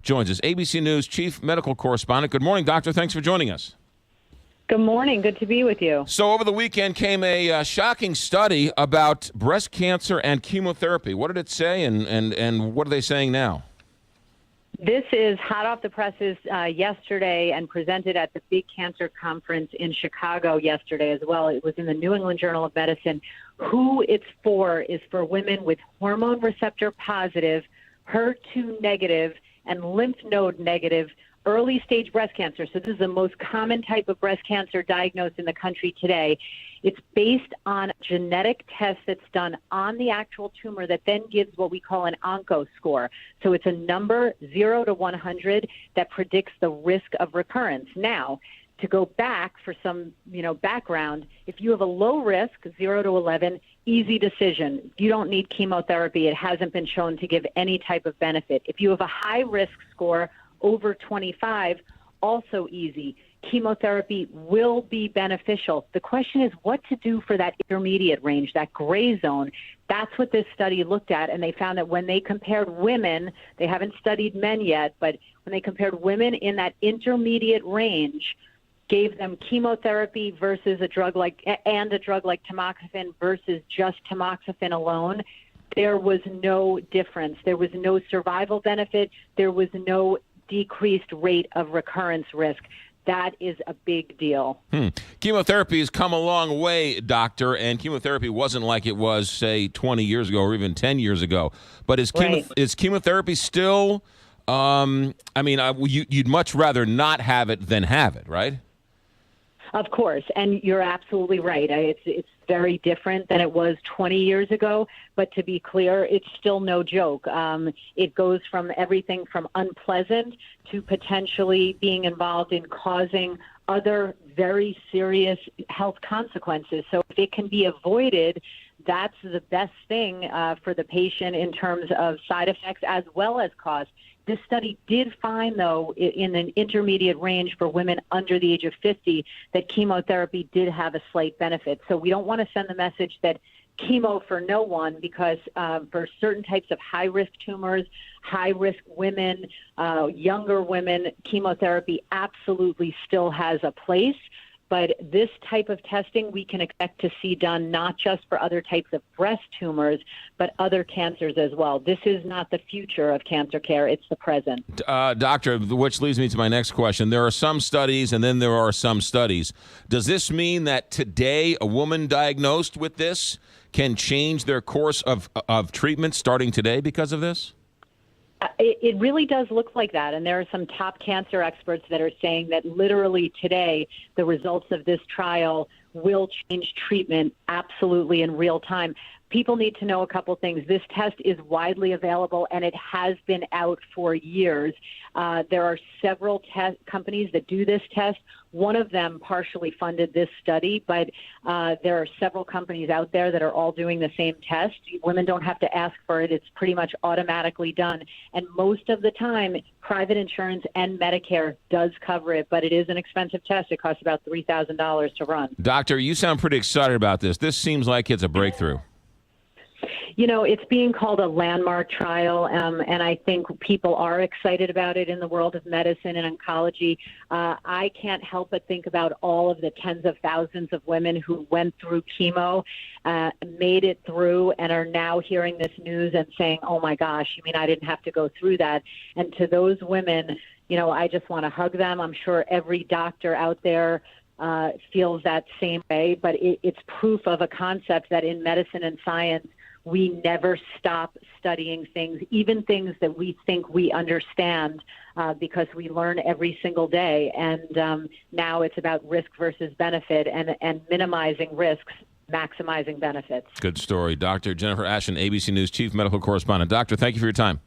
joins us. ABC News Chief Medical Correspondent. Good morning, Doctor. Thanks for joining us. Good morning. Good to be with you. So over the weekend came a shocking study about breast cancer and chemotherapy. What did it say, and what are they saying now? This is hot off the presses yesterday and presented at the Big Cancer Conference in Chicago yesterday as well. It was in the New England Journal of Medicine. Who it's for is for women with hormone receptor positive, HER2 negative, and lymph node negative early stage breast cancer. So this is the most common type of breast cancer diagnosed in the country today. It's based on a genetic test that's done on the actual tumor that then gives what we call an onco score. So it's a number 0 to 100 that predicts the risk of recurrence. Now, to go back for some, background, if you have a low risk, 0 to 11, easy decision. You don't need chemotherapy. It hasn't been shown to give any type of benefit. If you have a high risk score, over 25, also easy. Chemotherapy will be beneficial. The question is what to do for that intermediate range, that gray zone. That's what this study looked at, and they found that when they compared women, they haven't studied men yet, but when they compared women in that intermediate range, gave them chemotherapy versus a drug like tamoxifen versus just tamoxifen alone, there was no difference. There was no survival benefit. There was no decreased rate of recurrence risk. That is a big deal. Chemotherapy has come a long way, doctor, and chemotherapy wasn't like it was, say, 20 years ago or even 10 years ago. But is chemotherapy still, you'd much rather not have it than have it, right? Of course, and you're absolutely right. It's very different than it was 20 years ago, but to be clear, it's still no joke. It goes from everything from unpleasant to potentially being involved in causing other very serious health consequences. So if it can be avoided, that's the best thing for the patient in terms of side effects as well as cost. This study did find, though, in an intermediate range for women under the age of 50, that chemotherapy did have a slight benefit. So we don't want to send the message that chemo for no one, because for certain types of high-risk tumors, high-risk women, younger women, chemotherapy absolutely still has a place. But this type of testing we can expect to see done not just for other types of breast tumors, but other cancers as well. This is not the future of cancer care. It's the present. Doctor, which leads me to my next question. There are some studies and then there are some studies. Does this mean that today a woman diagnosed with this can change their course of treatment starting today because of this? It really does look like that, and there are some top cancer experts that are saying that literally today the results of this trial will change treatment absolutely in real time. People need to know a couple things. This test is widely available, and it has been out for years. There are several companies that do this test. One of them partially funded this study, but there are several companies out there that are all doing the same test. Women don't have to ask for it. It's pretty much automatically done. And most of the time, private insurance and Medicare does cover it, but it is an expensive test. It costs about $3,000 to run. Doctor, you sound pretty excited about this. This seems like it's a breakthrough. It's being called a landmark trial, and I think people are excited about it in the world of medicine and oncology. I can't help but think about all of the tens of thousands of women who went through chemo, made it through, and are now hearing this news and saying, oh, my gosh, you mean I didn't have to go through that? And to those women, I just want to hug them. I'm sure every doctor out there feels that same way, but it's proof of a concept that in medicine and science, we never stop studying things, even things that we think we understand, because we learn every single day. And now it's about risk versus benefit and minimizing risks, maximizing benefits. Good story. Dr. Jennifer Ashton, ABC News Chief Medical Correspondent. Doctor, thank you for your time.